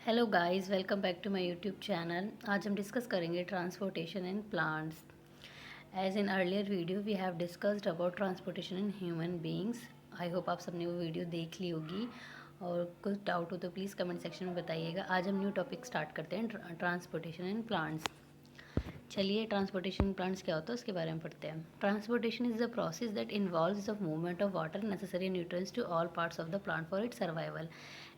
Hello guys, welcome back to my YouTube channel. आज हम discuss करेंगे transportation in plants. As in earlier video we have discussed about transportation in human beings. I hope आप सबने वो video देख ली होगी, और कुछ डाउट हो तो प्लीज़ कमेंट सेक्शन में बताइएगा। आज हम न्यू टॉपिक स्टार्ट करते हैं, ट्रांसपोर्टेशन इन प्लांट्स। चलिए, ट्रांसपोर्टेशन प्लांट्स क्या होता है उसके बारे में पढ़ते हैं। Transportation is the process that involves the movement of water necessary nutrients to all parts of the plant for its survival.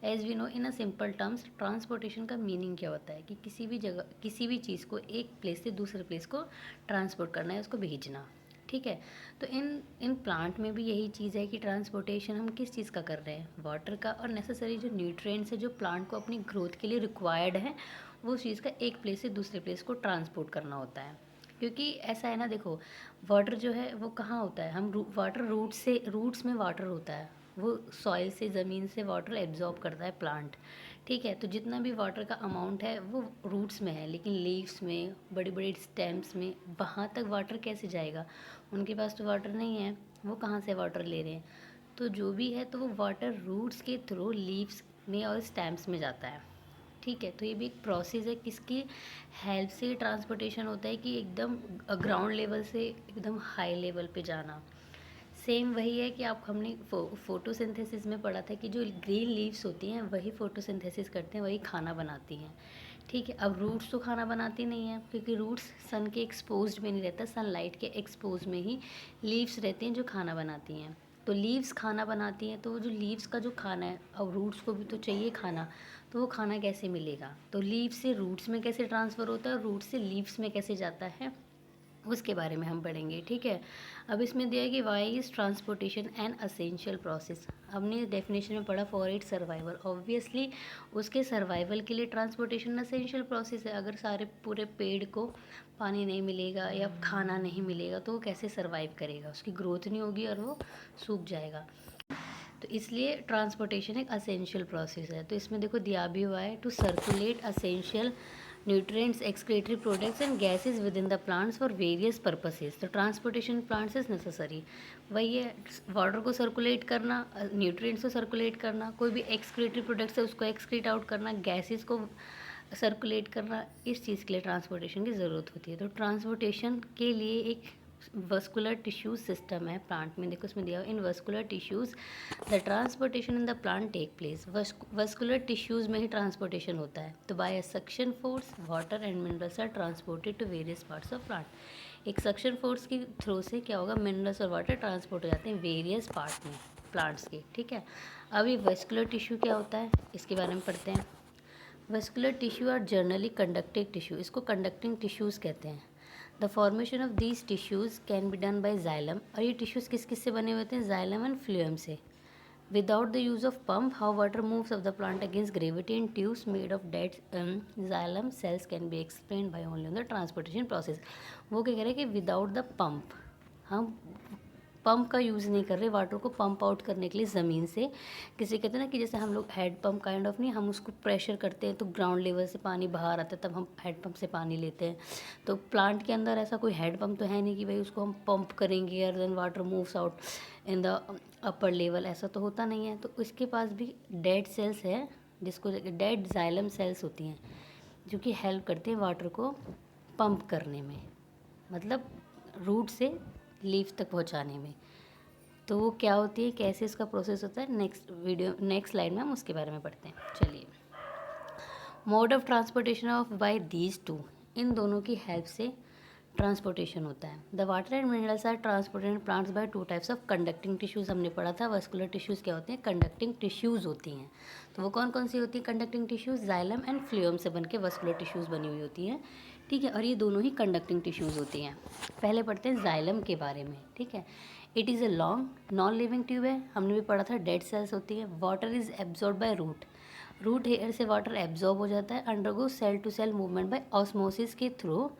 As we know in a simple terms, transportation का meaning क्या होता है कि किसी भी जगह किसी भी चीज़ को एक प्लेस से दूसरे प्लेस को ट्रांसपोर्ट करना है, उसको भेजना। ठीक है, तो इन इन प्लांट में भी यही चीज़ है कि ट्रांसपोर्टेशन हम किस चीज़ का कर रहे हैं, वाटर का, और नेसेसरी जो न्यूट्रिएंट्स है जो प्लांट को अपनी ग्रोथ के लिए रिक्वायर्ड है, वो चीज़ का एक प्लेस से दूसरे प्लेस को ट्रांसपोर्ट करना होता है। क्योंकि ऐसा है ना, देखो, वाटर जो है वो कहाँ होता है, वाटर रूट्स में वाटर होता है, वो सॉइल से, ज़मीन से वाटर एब्जॉर्ब करता है प्लांट। ठीक है, तो जितना भी वाटर का अमाउंट है वो रूट्स में है, लेकिन लीव्स में, बड़ी बड़ी स्टेम्स में, वहाँ तक वाटर कैसे जाएगा? उनके पास तो वाटर नहीं है, वो कहाँ से वाटर ले रहे हैं? तो जो भी है, तो वो वाटर रूट्स के थ्रू लीव्स में और स्टेम्स में जाता है। ठीक है, तो ये भी एक प्रोसेस है, किसकी हेल्प से ट्रांसपोर्टेशन होता है कि एकदम ग्राउंड लेवल से एकदम हाई लेवल पे जाना। सेम वही है कि आप हमने फोटोसिंथेसिस में पढ़ा था कि जो ग्रीन लीव्स होती हैं वही फोटोसिंथेसिस करते हैं, वही खाना बनाती हैं। ठीक है, अब रूट्स तो खाना बनाती नहीं है, क्योंकि रूट्स सन के एक्सपोज्ड में नहीं रहता, सनलाइट के एक्सपोज में ही लीव्स रहती हैं जो खाना बनाती हैं। तो लीव्स खाना बनाती हैं, तो जो लीव्स का जो खाना है, अब रूट्स को भी तो चाहिए खाना, तो वो खाना कैसे मिलेगा? तो लीव्स से रूट्स में कैसे ट्रांसफ़र होता है और रूट्स से लीव्स में कैसे जाता है, उसके बारे में हम पढ़ेंगे। ठीक है, अब इसमें दिया है कि why is transportation an essential process. हमने डेफिनेशन में पढ़ा फॉर इट सर्वाइवल। ऑब्वियसली उसके सर्वाइवल के लिए ट्रांसपोर्टेशन असेंशियल प्रोसेस है। अगर सारे पूरे पेड़ को पानी नहीं मिलेगा या खाना नहीं मिलेगा तो वो कैसे सर्वाइव करेगा? उसकी ग्रोथ नहीं होगी और वो सूख जाएगा। तो इसलिए ट्रांसपोर्टेशन एक असेंशियल प्रोसेस है। तो इसमें देखो दिया भी हुआ है, to circulate essential nutrients, excretory products and gases with in the plants for various purposes. तो ट्रांसपोर्टेशन प्लांट्स इज नेसेसरी। वही है, वाटर को सर्कुलेट करना, न्यूट्रिएंट्स को सर्कुलेट करना, कोई भी एक्सक्रीटरी प्रोडक्ट्स है उसको एक्सक्रीट आउट करना, गैसेज को सर्कुलेट करना, इस चीज़ के लिए ट्रांसपोर्टेशन की ज़रूरत होती है। तो ट्रांसपोर्टेशन के लिए एक वस्कुलर टिश्यूज सिस्टम है प्लांट में। देखो इसमें दिया in vascular tissues the transportation in the plant take place. Vascular tissues में ही ट्रांसपोर्टेशन होता है। तो by a suction force water and minerals are transported to various parts of plant. एक सक्शन फोर्स की थ्रू से क्या होगा, मिनरल्स और वाटर ट्रांसपोर्ट हो जाते हैं वेरियस पार्ट में प्लांट्स के। ठीक है, अब ये वस्कुलर टिश्यू क्या होता है इसके बारे में पढ़ते हैं। Vascular tissue are generally conductive tissue, इसको कंडक्टिंग टिश्यूज़ कहते हैं। The formation of these tissues can be done by xylem. और ये टिश्यूज़ किस किस से बने हुए होते हैं? जाइलम एंड फ्लूएम से। Without the use of pump, how water moves of the plant against gravity in tubes made of dead xylem cells can be explain by only on the transportation process. वो क्या कह रहे हैं कि without the pump, हम pump का use नहीं कर रहे वाटर को पंप आउट करने के लिए ज़मीन से। किसी कहते हैं ना कि जैसे हम लोग हेड पंप काइंड ऑफ, नहीं, हम उसको प्रेशर करते हैं तो ग्राउंड लेवल से पानी बाहर आता है, तब हम हेड पंप से पानी लेते हैं। तो प्लांट के अंदर ऐसा कोई हेड पंप तो है नहीं कि भाई उसको हम पंप करेंगे और then water moves out in the upper level, ऐसा तो होता नहीं है। तो इसके पास भी डेड सेल्स है, जिसको डेड जाइलम सेल्स होती हैं, जो कि हेल्प करते हैं वाटर को पंप करने में, मतलब रूट से लीफ तक पहुंचाने में। तो वो क्या होती है, कैसे इसका प्रोसेस होता है, नेक्स्ट स्लाइड में हम उसके बारे में पढ़ते हैं। चलिए, mode of transportation of by these two, इन दोनों की हेल्प से ट्रांसपोर्टेशन होता है। The water and minerals are transported plants by two types of conducting tissues. हमने पढ़ा था वस्कुलर टिश्यूज़ क्या होते हैं, कंडक्टिंग टिश्यूज़ होती हैं। तो वो कौन कौन सी होती है कंडक्टिंग टिश्यूज़? जाइलम एंड फ्लूएम से बनके वस्कुलर टिश्यूज़ बनी हुई होती हैं। ठीक है, और ये दोनों ही कंडक्टिंग टिश्यूज़ होती हैं। पहले पढ़ते हैं जाइलम के बारे में। ठीक है, it is a long non living tube है, हमने भी पढ़ा था, डेड सेल्स होती है। Water is absorb by root, root hair से वाटर एब्जॉर्ब हो जाता है। Undergo cell to cell movement by osmosis के थ्रू,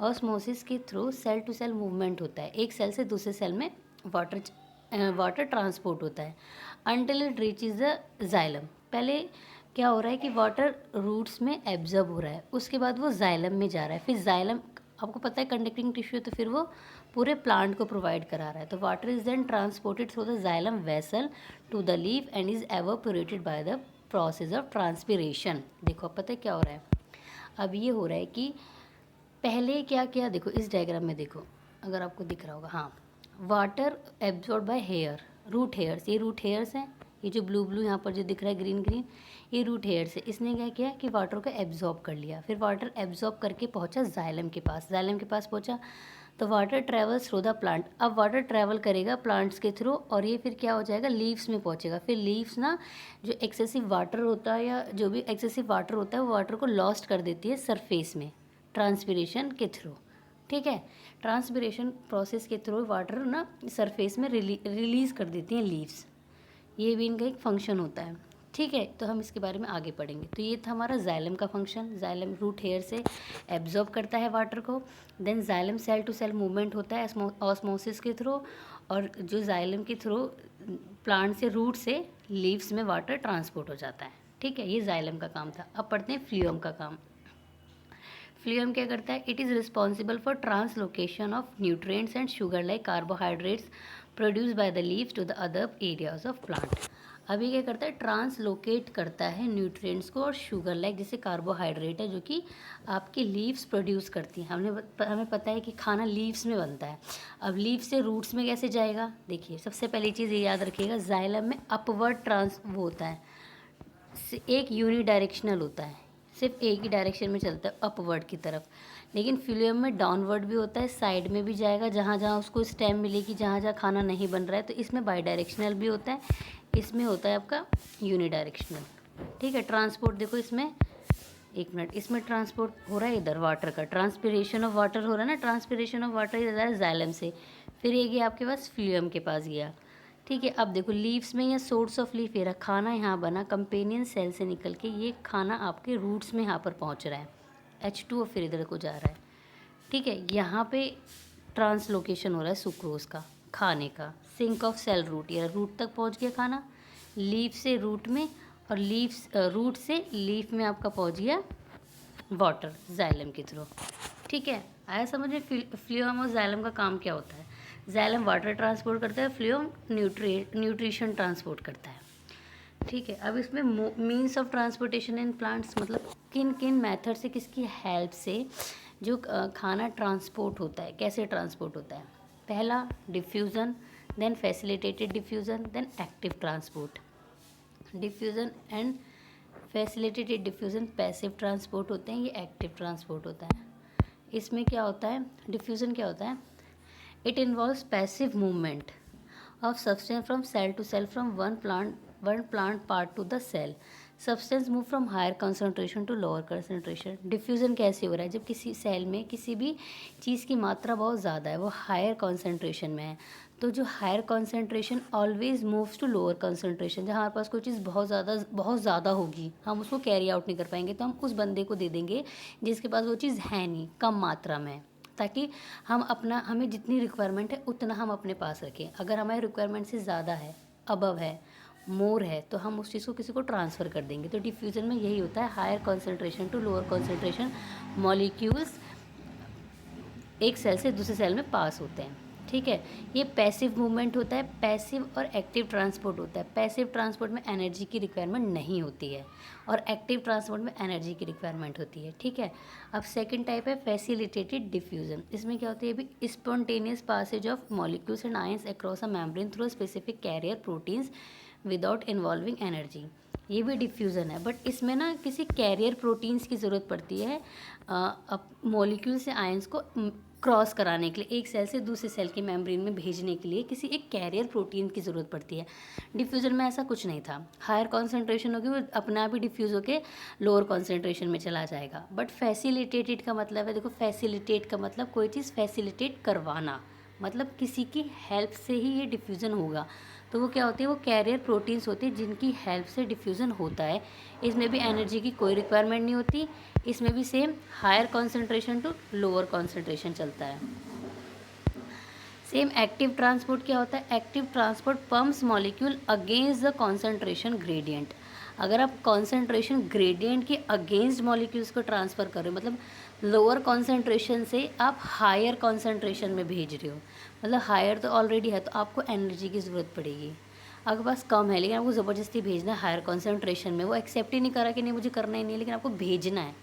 ऑस्मोसिस के through cell to cell movement होता है, एक सेल से दूसरे सेल में वाटर ट्रांसपोर्ट होता है। Until it reaches the xylem, पहले क्या हो रहा है कि वाटर रूट्स में एब्जॉर्ब हो रहा है, उसके बाद वो जाइलम में जा रहा है, फिर जाइलम, आपको पता है कंडक्टिंग टिश्यू, तो फिर वो पूरे प्लांट को प्रोवाइड करा रहा है। तो water is then transported through the xylem vessel to the leaf and is evaporated by the process of transpiration. देखो अब पता है क्या हो रहा है, अब ये हो रहा है कि पहले क्या किया, देखो इस डायग्राम में देखो, अगर आपको दिख रहा होगा, हाँ, water absorb by hair, root hairs, ये रूट हेयर्स हैं, ये जो ब्लू ब्लू यहाँ पर जो दिख रहा है ग्रीन ग्रीन, ये रूट हेयर्स है। इसने क्या किया कि वाटर को एब्जॉर्ब कर लिया, फिर वाटर एब्जॉर्ब करके पहुँचा जाइलम के पास, जाइलम के पास पहुँचा तो water travels through the plant. अब वाटर ट्रैवल करेगा प्लांट्स के थ्रू और ये फिर क्या हो जाएगा, लीव्स में पहुँचेगा। फिर लीव्स ना जो एक्सेसिव वाटर होता है या जो भी एक्सेसिव वाटर होता है वो वाटर को लॉस्ट कर देती है सरफेस में ट्रांसपिरेशन के थ्रू। ठीक है, ट्रांसपिरेशन प्रोसेस के थ्रू वाटर ना सरफेस में रिलीज़ कर देती हैं लीव्स, ये भी इनका एक फंक्शन होता है। ठीक है, तो हम इसके बारे में आगे पढ़ेंगे। तो ये था हमारा जाइलम का फंक्शन, जाइलम रूट हेयर से एब्जॉर्ब करता है वाटर को, then xylem cell to cell movement होता है ऑस्मोसिस के थ्रू, और जो जाइलम के थ्रू प्लांट से रूट से लीव्स में वाटर ट्रांसपोर्ट हो जाता है। ठीक है, ये जाइलम का काम था। अब पढ़ते हैं फ्लूएम का काम। फ्लूएम क्या करता है, it is responsible for translocation of nutrients and sugar like carbohydrates produce by the leaves to the other areas of plant. अभी क्या करता है, ट्रांसलोकेट करता है न्यूट्रिएंट्स को और शुगर लाइक जैसे कार्बोहाइड्रेट है जो कि आपकी लीव्स प्रोड्यूस करती हैं। हमें पता है कि खाना लीव्स में बनता है। अब लीव्स से रूट्स में कैसे जाएगा, देखिए सबसे पहली चीज़ ये याद रखिएगा, जाइलम में अपवर्ड ट्रांस वो होता है, एक यूनिडायरेक्शनल होता है, सिर्फ एक ही डायरेक्शन में चलता है अपवर्ड की तरफ। लेकिन फ्लूएम में डाउनवर्ड भी होता है, साइड में भी जाएगा जहाँ जहाँ उसको स्टेम मिलेगी, जहाँ जहाँ खाना नहीं बन रहा है। तो इसमें बाई डायरेक्शनल भी होता है, इसमें होता है आपका यूनिडायरेक्शनल। ठीक है, ट्रांसपोर्ट देखो इसमें, एक मिनट, इसमें ट्रांसपोर्ट हो रहा है इधर वाटर का, ट्रांसपिरेशन ऑफ वाटर हो रहा है ना, ट्रांसपिरेशन ऑफ वाटर इधर है जाइलम से, फिर ये गया आपके पास फ्लूएम के पास गया। ठीक है, अब देखो लीव्स में या सोर्स ऑफ लीफ, ये खाना यहाँ बना कंपेनियन सेल से निकल के, ये खाना आपके रूट्स में यहाँ पर पहुँच रहा है, H2 और फिर इधर को जा रहा है। ठीक है, यहाँ पे ट्रांसलोकेशन हो रहा है सुक्रोज का, खाने का, सिंक ऑफ सेल रूट, या रूट तक पहुँच गया खाना, लीफ से रूट में, और लीव्स रूट से लीफ में आपका पहुँच गया वाटर जाइलम के थ्रू। ठीक है, आया समझ में फ्लूएम और जाइलम का काम क्या होता है। जाइलम वाटर ट्रांसपोर्ट करता है, फ्लूएम न्यूट्रिशन ट्रांसपोर्ट करता है। ठीक है, अब इसमें means of transportation in plants, मतलब किन किन मेथड से, किसकी हेल्प से जो खाना ट्रांसपोर्ट होता है, कैसे ट्रांसपोर्ट होता है। पहला diffusion, then facilitated diffusion, then active transport. Diffusion and facilitated diffusion passive transport होते हैं, ये एक्टिव ट्रांसपोर्ट होता है। इसमें क्या होता है, डिफ्यूज़न क्या होता है, it involves passive movement of substance from cell to cell, from one plant part to the cell, substance move from higher concentration to lower concentration. Diffusion कैसे हो रहा है, जब किसी सेल में किसी भी चीज़ की मात्रा बहुत ज़्यादा है, वो हायर कंसंट्रेशन में है, तो जो higher concentration always moves to lower concentration. जहाँ हमारे पास कोई चीज़ बहुत ज़्यादा होगी, हम उसको कैरी आउट नहीं कर पाएंगे, तो हम उस बंदे को दे देंगे जिसके पास वो चीज़ है नहीं, कम मात्रा में, ताकि हमें जितनी रिक्वायरमेंट है उतना हम अपने पास रखें। अगर हमारी रिक्वायरमेंट से ज़्यादा है, अबव है, मोर है, तो हम उस चीज़ को किसी को ट्रांसफ़र कर देंगे। तो डिफ्यूज़न में यही होता है, higher concentration to lower concentration molecules एक सेल से दूसरे सेल में पास होते हैं। ठीक है, ये पैसिव मूवमेंट होता है, पैसिव और एक्टिव ट्रांसपोर्ट होता है। पैसिव ट्रांसपोर्ट में एनर्जी की रिक्वायरमेंट नहीं होती है और एक्टिव ट्रांसपोर्ट में एनर्जी की रिक्वायरमेंट होती है। ठीक है, अब सेकंड टाइप है फैसिलिटेटेड डिफ्यूजन। इसमें क्या होती है, अभी spontaneous passage of molecules and ions across a membrane through specific carrier proteins without involving energy. ये भी डिफ्यूज़न है, बट इसमें ना किसी कैरियर प्रोटीन्स की ज़रूरत पड़ती है मॉलिक्यूल से आयंस को क्रॉस कराने के लिए, एक सेल से दूसरे सेल की मेम्ब्रेन में भेजने के लिए किसी एक कैरियर प्रोटीन की ज़रूरत पड़ती है। डिफ्यूज़न में ऐसा कुछ नहीं था, हायर कॉन्सेंट्रेशन होगी वो अपने आप ही डिफ्यूज़ होकर लोअर कॉन्सेंट्रेशन में चला जाएगा। बट फैसिलिटेटेड का मतलब है, देखो फैसिलिटेट का मतलब कोई चीज़ फैसिलिटेट करवाना, मतलब किसी की हेल्प से ही ये डिफ्यूज़न होगा। तो वो क्या होती है, वो कैरियर प्रोटीन्स होती है जिनकी हेल्प से डिफ्यूज़न होता है। इसमें भी एनर्जी की कोई रिक्वायरमेंट नहीं होती, इसमें भी same higher concentration to lower concentration चलता है। सेम एक्टिव ट्रांसपोर्ट क्या होता है, active transport pumps molecule against the concentration gradient. अगर आप कॉन्सेंट्रेशन ग्रेडियंट के अगेंस्ट मॉलिक्यूल्स को ट्रांसफ़र कर रहे हो, मतलब लोअर कॉन्सेंट्रेशन से आप हायर कॉन्सेंट्रेशन में भेज रहे हो, मतलब हायर तो ऑलरेडी है तो आपको एनर्जी की ज़रूरत पड़ेगी। आपके पास कम है लेकिन आपको ज़बरदस्ती भेजना है हायर कॉन्सेंट्रेशन में, वो एक्सेप्ट ही नहीं करा कि नहीं मुझे करना ही नहीं है, लेकिन आपको भेजना है,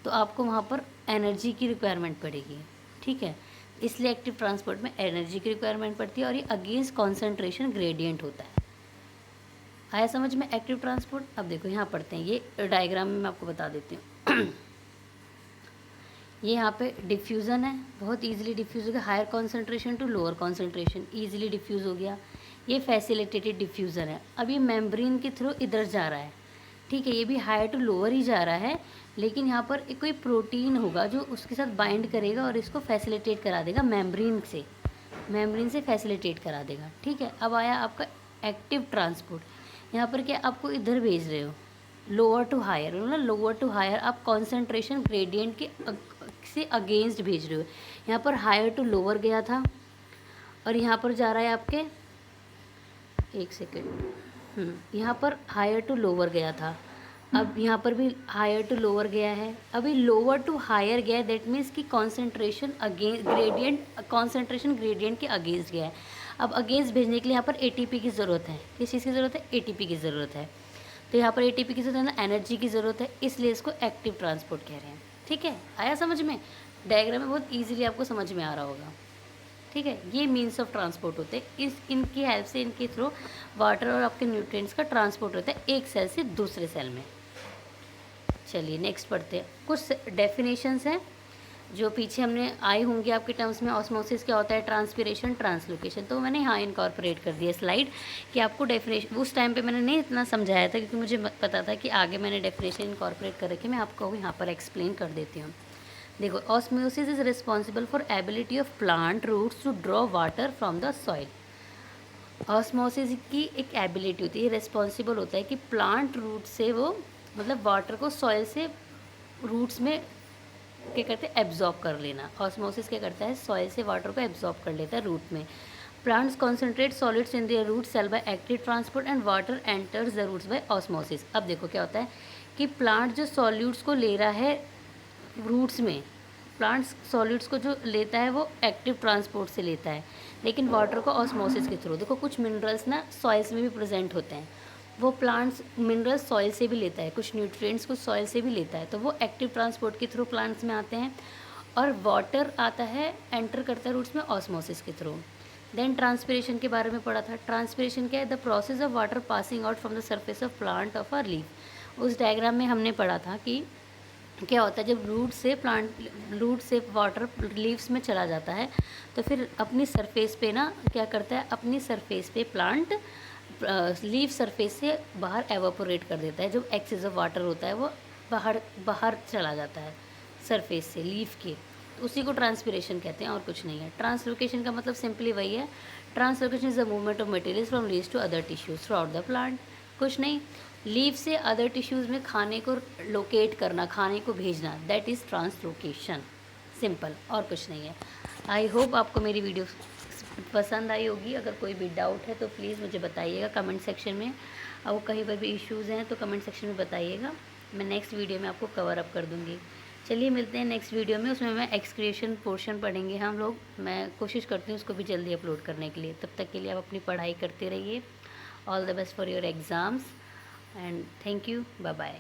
तो आपको वहाँ पर एनर्जी की रिक्वायरमेंट पड़ेगी, ठीक है। इसलिए एक्टिव ट्रांसपोर्ट में एनर्जी की रिक्वायरमेंट पड़ती है और ये अगेंस्ट कॉन्सेंट्रेशन ग्रेडियंट होता है। आया समझ में एक्टिव ट्रांसपोर्ट। अब देखो यहाँ पढ़ते हैं, ये डायग्राम में मैं आपको बता देती हूँ। ये यहाँ पे डिफ्यूज़न है, बहुत इजीली डिफ्यूज़ हो गया, higher concentration to lower concentration easily diffuse हो गया। ये फैसिलिटेटेड डिफ्यूज़न है। अब ये मेम्ब्रेन के थ्रू इधर जा रहा है, ठीक है, ये भी हायर टू लोअर ही जा रहा है, लेकिन यहाँ पर एक कोई प्रोटीन होगा जो उसके साथ बाइंड करेगा और इसको फैसिलिटेट करा देगा मेम्ब्रेन से फैसिलिटेट करा देगा, ठीक है। अब आया आपका एक्टिव ट्रांसपोर्ट। यहाँ पर क्या आपको इधर भेज रहे हो, लोअर टू हायर, मतलब लोअर टू हायर आप कॉन्सेंट्रेशन ग्रेडियंट के से अगेंस्ट भेज रहे हो। यहाँ पर हायर टू लोअर गया था और यहाँ पर जा रहा है आपके, एक सेकेंड, यहाँ पर हायर टू लोअर गया था, अब यहाँ पर भी हायर टू लोअर गया है, अभी लोअर टू हायर गया है, दैट मीन्स कि कॉन्सेंट्रेशन ग्रेडियंट के अगेंस्ट गया है। अब अगेंस्ट भेजने के लिए यहाँ पर एटीपी की ज़रूरत है। किस चीज़ की ज़रूरत है? एटीपी की ज़रूरत है। तो यहाँ पर एटीपी की ज़रूरत है ना, एनर्जी की ज़रूरत है, इसलिए इसको एक्टिव ट्रांसपोर्ट कह रहे हैं, ठीक है। आया समझ में? डायग्राम में बहुत ईजिली आपको समझ में आ रहा होगा, ठीक है। ये मीन्स ऑफ ट्रांसपोर्ट होते हैं, इनकी हेल्प से, इनके थ्रू वाटर और आपके न्यूट्रिएंट्स का ट्रांसपोर्ट होता है एक सेल से दूसरे सेल में। चलिए नेक्स्ट पढ़ते हैं। कुछ डेफिनेशंस हैं जो पीछे हमने आई होंगी आपके टर्म्स में। ऑस्मोसिस क्या होता है, ट्रांसपिरेशन, ट्रांसलोकेशन, तो मैंने यहाँ इनकॉर्पोरेट कर दिया स्लाइड कि आपको डेफिनेशन, उस टाइम पे मैंने नहीं इतना समझाया था क्योंकि मुझे पता था कि आगे मैंने डेफिनेशन इनकॉर्पोरेट कर रखी, मैं आपको यहाँ पर एक्सप्लेन कर देती हूँ। देखो, osmosis is responsible for ability of plant roots to draw water from the soil. Osmosis की एक एबिलिटी होती है, रिस्पॉन्सिबल होता है कि प्लांट रूट से वो मतलब वाटर को सॉइल से रूट्स में क्या करते हैं, एब्जॉर्ब कर लेना। ऑस्मोसिस क्या करता है, सॉइल से वाटर को एब्जॉर्ब कर लेता है रूट में। Plants concentrate solids in their root cell by active transport and water enters the roots by osmosis. अब देखो क्या होता है कि प्लांट जो सॉल्यूट्स को ले रहा है रूट्स में, प्लांट्स सॉलिड्स को जो लेता है वो एक्टिव ट्रांसपोर्ट से लेता है, लेकिन वाटर को ऑस्मोसिस के थ्रू। देखो कुछ मिनरल्स ना सॉइल्स में भी प्रेजेंट होते हैं, वो प्लांट्स मिनरल्स सॉइल से भी लेता है, कुछ न्यूट्रिएंट्स कुछ सॉइल से भी लेता है, तो वो एक्टिव ट्रांसपोर्ट के थ्रू प्लांट्स में आते हैं। और वाटर आता है, एंटर करता है रूट्स में ऑस्मोसिस के थ्रू। देन ट्रांसपिरेशन के बारे में पढ़ा था। ट्रांसपिरेशन क्या है, the process of water passing out from the surface of plant of a leaf. उस डायग्राम में हमने पढ़ा था कि क्या होता है जब रूट से वाटर लीव्स में चला जाता है तो फिर अपनी सरफेस पे ना क्या करता है, अपनी सरफेस पे प्लांट लीफ सरफेस से बाहर एवापोरेट कर देता है। जो एक्सेस ऑफ वाटर होता है वो बाहर चला जाता है सरफेस से लीफ के, तो उसी को ट्रांसपिरेशन कहते हैं और कुछ नहीं है। ट्रांसलोकेशन का मतलब सिंपली वही है, translocation is the movement of materials from leaves to other tissues throughout the plant. कुछ नहीं, लीफ से अदर टिश्यूज़ में खाने को लोकेट करना, खाने को भेजना, दैट इज़ ट्रांसलोकेशन, सिंपल, और कुछ नहीं है। आई होप आपको मेरी वीडियो पसंद आई होगी। अगर कोई भी डाउट है तो प्लीज़ मुझे बताइएगा कमेंट सेक्शन में, और कहीं पर भी इश्यूज़ हैं तो कमेंट सेक्शन में बताइएगा, मैं नेक्स्ट वीडियो में आपको कवर अप कर दूँगी। चलिए मिलते हैं नेक्स्ट वीडियो में, उसमें मैं एक्सक्रिएशन पोर्शन पढ़ेंगे हम लोग। मैं कोशिश करती हूँ उसको भी जल्दी अपलोड करने के लिए। तब तक के लिए आप अपनी पढ़ाई करते रहिए। All the best for your exams and thank you, bye bye.